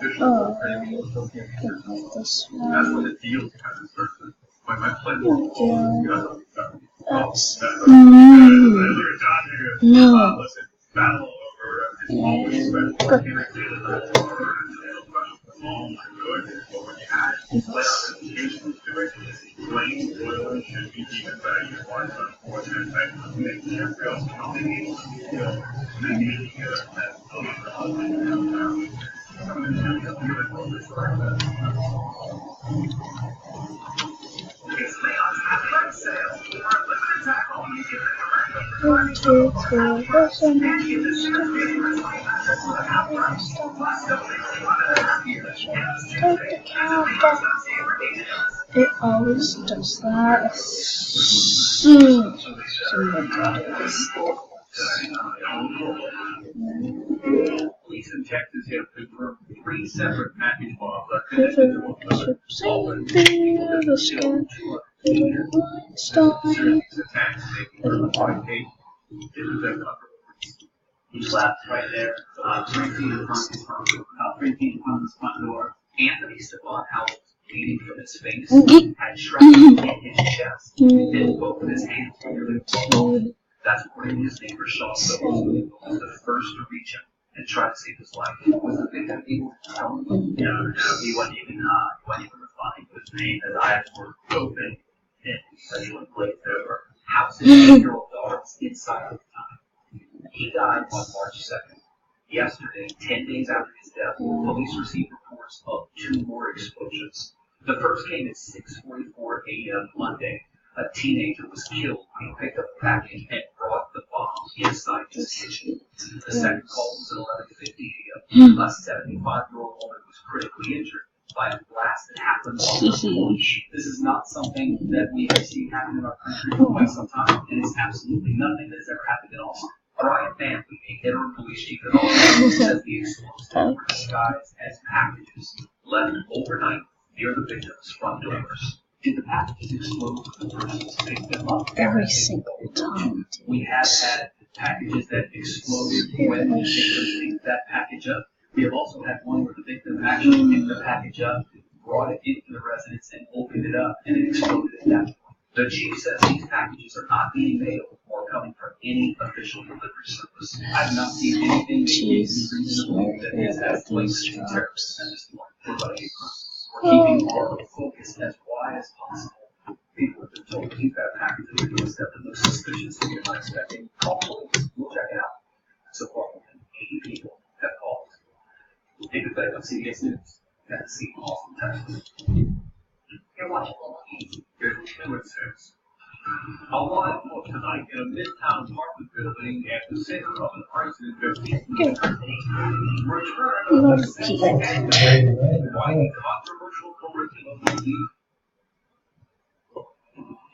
This one. That's no. One, two, three, four, seven, start the countdown. It always does that as soon as somebody does. Police in Texas have confirmed 3 separate package bombs are He slapped right there, 3 feet in front of about 3 feet in front of his front door. Anthony Stephon howled, bleeding from his face, had shrapnel in his chest, and both of his hands were nearly blown off. That's according to his neighbor Sean Phillips, who was the first to reach him and try to save his life. Was the victim able to tell him? No, he wasn't even responding to his name. His eyes were open, and he went glazed over. How's his 8-year-old daughter inside at the time? He died on March 2nd. Yesterday, 10 days after his death, police received reports of 2 more explosions. The first came at 6:44 a.m. Monday. A teenager was killed when he picked up a package and brought the bomb inside his kitchen. The second call was at 11:50 a.m. A 75-year-old woman was critically injured by a blast that happened on the porch. This is not something that we have seen happen in our country for quite some time, and it's absolutely nothing that has ever happened at all. Brian Manley, the interim police chief at Albany, says the explosives were disguised as packages left overnight near the victim's front doors. Did the packages explode when the persons picked them up? Every single time. We have had packages that exploded when the victim picked that package up. We have also had one where the victim actually picked the package up, brought it into the residence, and opened it up, and it exploded at that point. The chief says these packages are not being mailed or coming from any official delivery service. I have not seen anything that is as places to terrorists at this point. We're keeping our focus as wide as possible. People have been told to keep that package at the doorstep that looks suspicious and you're not expecting. Call police. We'll check it out. So far, more than 80 people have called. David Beck of CBS News at the scene of Austin, Texas. You're watching Global News. Here's what it says. A wanted for tonight in a midtown apartment building at the center of an arson investigation. Return of the same why the controversial curriculum movie.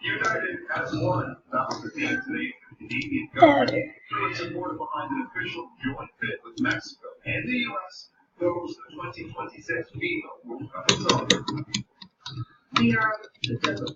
United as one. That was the theme today. The Canadian government showed support behind an official joint bid with Mexico and the U.S. goes the 2026 FIFA World Cup is over. We are the devil.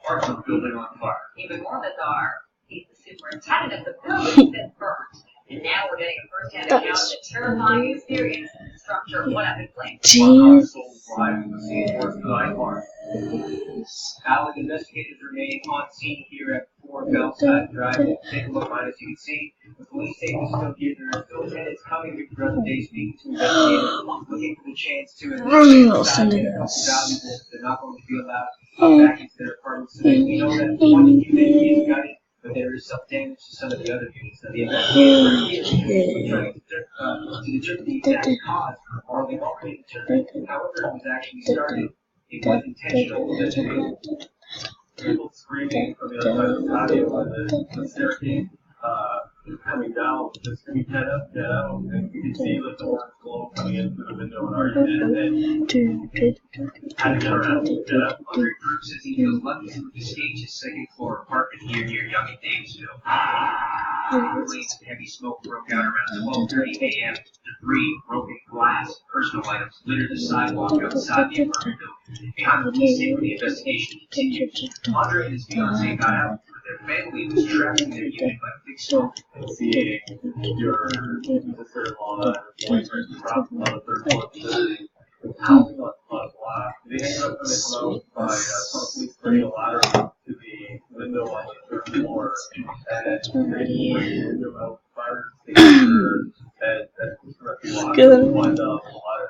Apartment building on fire. Even more bizarre, he's the superintendent of the building that burnt. And now we're getting a first-hand account of the terrifying experience and the structure of what happened playing. Jeez. Allied investigators remain on scene here at 4 Bellside Drive. Take a look on as you can see. The police say the still tenants coming here for other days speaking to investigators, looking for the chance to investigate valuables. They're not going to be allowed back into their apartments today. We know that one unit is gutted, but there is some damage to some of the other units. Now, the investigators are trying to determine the exact cause, or they've already determined. However, it was actually started. It was intentional. People screaming from the other side of the patio on the staircase. coming down, just coming head up, and you can see like the orange glow coming in through the window and already and heading around, head up. Andre Cruz says he feels lucky to have escaped his second floor apartment here near Young and Davisville. Waves of heavy smoke broke out around 12:30 a.m. Debris, broken glass, personal items littered the sidewalk outside the apartment building. A high-key safety investigation continued. Andre and his fiancée got out. Their family was trapped in their unit by thick smoke. and seeing your sister-in-law and boyfriend trapped on the third floor of the building. How on a block. They ended up coming out by some police bringing a ladder to the window on the third floor, and they were out fire extinguisher and climbed up the ladder.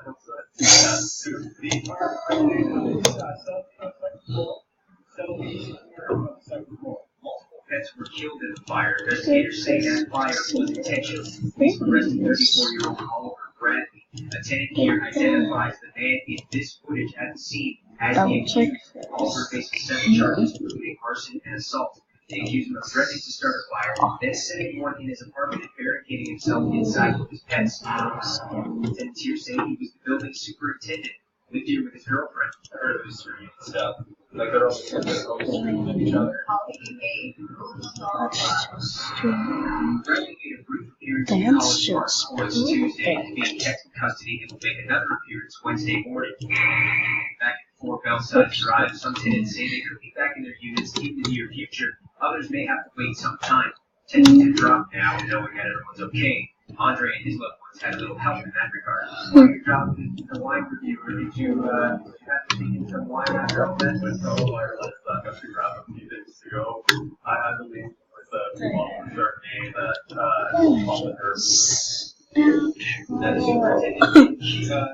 Pets were killed in the fire. Investigators say that fire was intentional. Police arrested 34-year-old Oliver Bradley. A tenant here identifies the man in this footage at the scene as the accused. Oliver faces 7 charges, including arson and assault. They accuse him of threatening to start a fire, then setting one in his apartment and barricading himself inside with his pets. Tenants here say he was the building superintendent, lived here with his girlfriend. I heard of this street stuff. Like they're all streets with each other. Bradley made a brief appearance in That's College Park just on Tuesday to be kept in custody and will make another appearance Wednesday morning. Back at 4 Bellside Drive, some tenants say they could be back in their units in the near future. Others may have to wait some time. Tensions have dropped now, knowing that everyone's okay. Andre and his loved ones had a little help in that regard. While you dropped the wine review, did you have to take some wine after all that? With no wireless stuff after grab a few days ago. I believe it was a bottle of Chardonnay that followed her. Now, the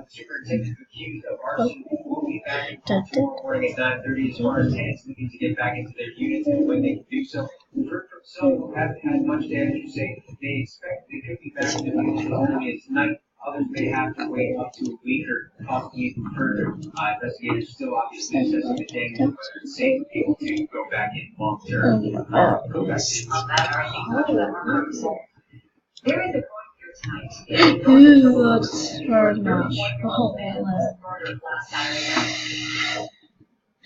superintendent accused of arson will be back in tomorrow morning at 9:30 as far as tenants looking to get back into their units and when they can do so. We've heard from some who haven't had much damage who say they expect they could be back in their units as early as tonight. Others may have to wait up to a week or possibly even further. Investigators still obviously assessing the damage, but it's safe for people to go back in long term. Go back in. There is a point tonight. That's very much.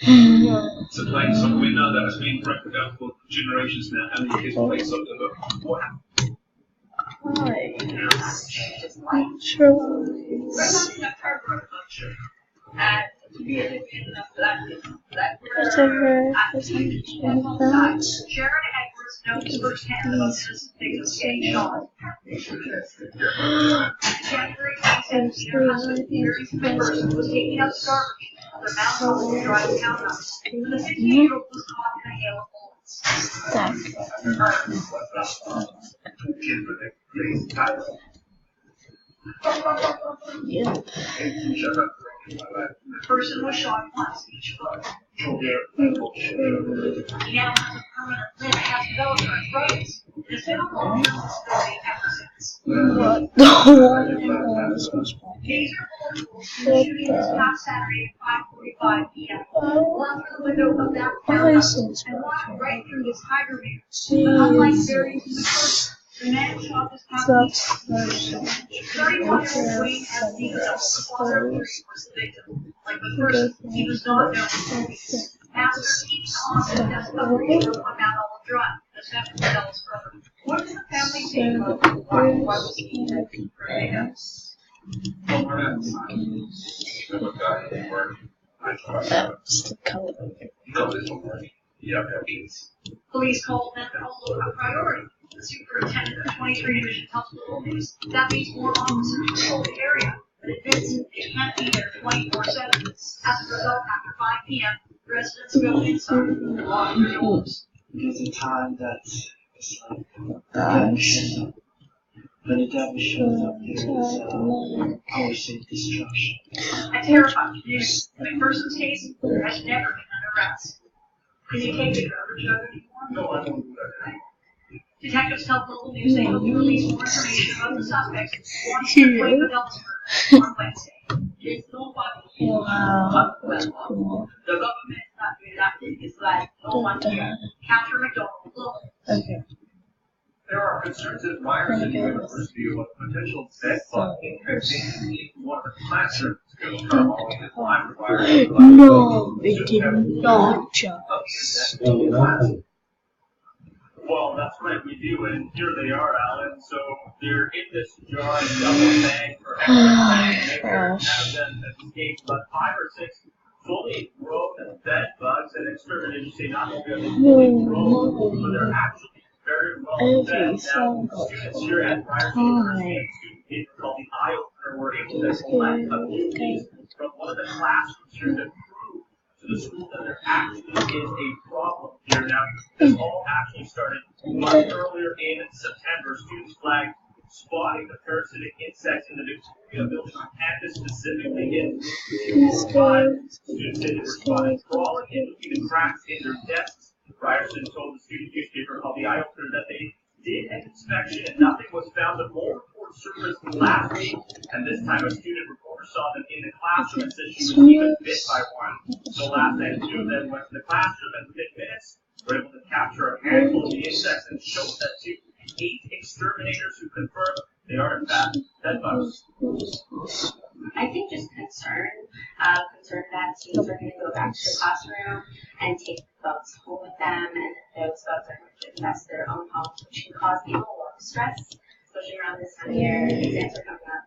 It's a place of window that has been rented out for generations now, and it is a place of what happened. To be an independent black Whatever. Sharon Edwards knows firsthand about this victim's getting shot. January 27th, her husband, Gary McPherson, was taking out garbage on the Mount Hollywood Drive townhouse. The 16-year-old was caught in a hail of bullets. Yeah. The person was shot once each foot. He now has a permanent limb has developed arthritis. It has been on long-term disability ever since. What the Taser bullets shooting this past Saturday at 5:45 p.m. One through the window of that townhouse and one right through his tiger mirror. But unlike Barry's in the first, the man shot this past week. 31-year-old Wayne S. Diesel, the father of 3, was the victim. Like the first, he was not known for movies. After each constant death coverage on Mount Olive Drive, the 7th Dallas brother. What does the family say about why was he dead for Vegas? Well, we're not That's the color. No, this won't work. Yeah, that means. Police called mental health a priority. The superintendent of 23 Division Hospital news that means more officers patrol the area, but admits they can't be there 24/7. As a result, after 5 p.m., residents go inside and lock their doors. There's a time that it's like God shows up. When the devil shows up, there is obviously destruction. A terrifying news. In McPherson's case, there has never been an arrest. Can you take the garbage out anymore? No, I won't do that. Detectives tell local news they hope to release more information about the suspects once the plate with Elmsford on Wednesday. It's no fun. Wow, that's cool. The government is not doing that. It's like no one here. Catherine McDonald. Okay. There are concerns at Ryerson University of a potential bed bug infestation in one of the classrooms. No, they did not just. Well, that's right, we do, and here they are, Alan. So they're in this giant double bag for have them escape, but 5 or 6 fully grown bed bugs and exterminators say not only are they fully grown, but they're actually very well fed. Now, students here at Ryerson University and student kids called the Eye Opener were able to collect a few things from one of the classrooms here to prove to the school that there actually is a problem here. Now, this all actually started much earlier in September. Students flagged spotting the parasitic insects in the Victoria building on campus, specifically in 205. Students said they were spotted crawling in between the cracks in their desks. Ryerson told the student newspaper called the Eye Opener that they did an inspection and nothing was found, but more reports surfaced last week, and this time a student reporter saw them in the classroom and said she was even bit by one. So last night, 2 of them went to the classroom and within minutes were able to capture a handful of the insects and show that to 8 exterminators who confirmed they are in fact bed bugs. I think just concern that students are going to go back to the classroom and take bugs home with them, and those bugs are going to infest their own homes, which can cause even more stress, especially around this time of year. Exams are coming up,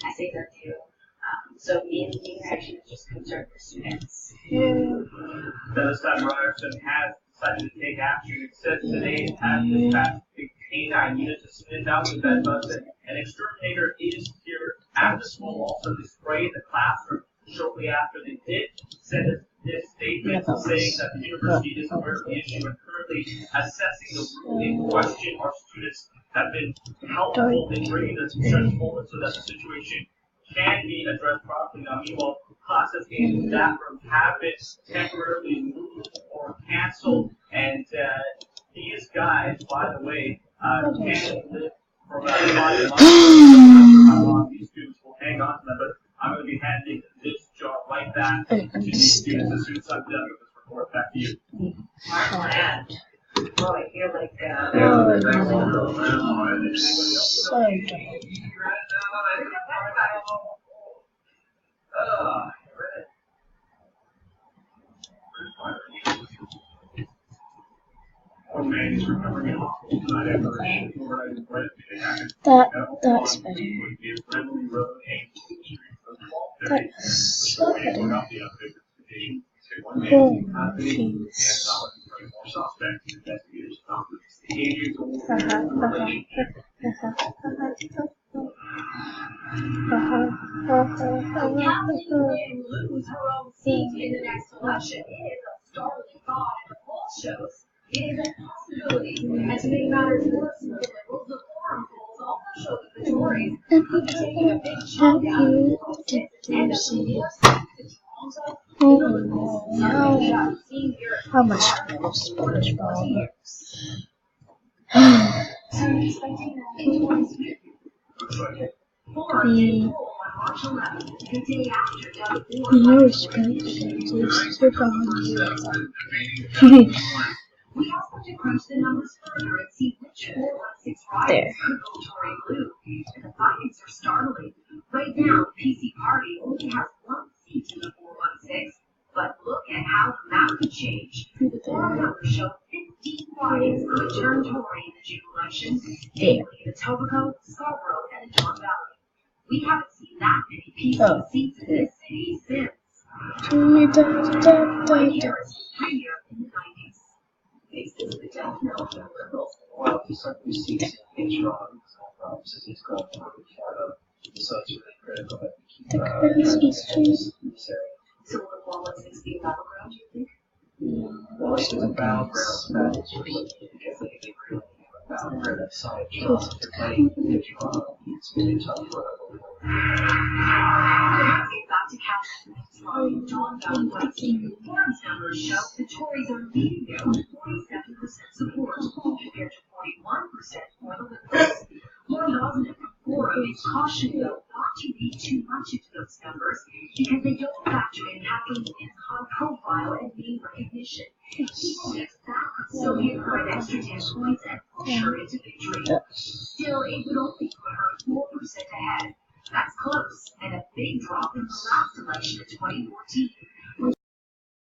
essays are due. So being reaction is just concern for students. This time, Ryerson has decided to take action. It says today it has dispatched a canine unit to sniff out the bed bugs. An exterminator is here at the school. Also, they sprayed the classroom shortly after. They did send this statement saying that the university is aware of the issue and currently assessing the route in question. Our students have been helpful in bringing this concerns forward so that the situation can be addressed properly. Now, meanwhile, classes in that room have been temporarily moved or canceled, and these guys, by the way, can live for about 5 months. I'm not sure how long these students will hang on to them, but I'm going to be handing this job right back to these students as soon as I'm done with this report. Back to you. Oh, I feel like So dumb. That's better. That's so better. Oh, please. Lose her own seat in the next election. It is a startling thought, and the poll shows it is a possibility. And to make matters worse for the Liberals, the forum polls also show that the Tories could be taking a big chunk out of the polls and that the more seats in Toronto, the Liberals are going to see here. How much more SpongeBob? So I'm expecting that the Tories win. Forum poll on March 11th, the day after Doug Ford. No responsibilities to We also have to crunch the numbers further and see which 416 There. riders could go Tory blue. And the findings are startling. Right now, the PC party only has 1 seat in the 416, but look at how the map could change. The forum numbers show 15 ridings could turn Tory in the June election, namely the Etobicoke, Scarborough, and the Don Valley. We haven't seen that many PC seats in this city since. Right here is 3 years in the 90s. This is the death knell of the Liberals. Well, just like we see in Toronto, since it's gone to Canada, so it's really critical that we keep in this area. So will the 416 be a battleground, do you think? Well, it's a battleground strategy because they really have a battleground outside Toronto. If you're playing in Toronto, it's really tough for them. Back to Captain Toronto, John Valley West. Forum's numbers show the Tories are leading there with 47% support, compared to 41% for the Liberals. More positive from Forum is caution, though, not to read too much into those numbers, because they don't factor in Kathleen Wynne's profile and name recognition. Even if that could still give her an extra 10 points and sure it's a victory. Still, it would only put her 4% ahead. That's close, and a big drop in the last election in 2014.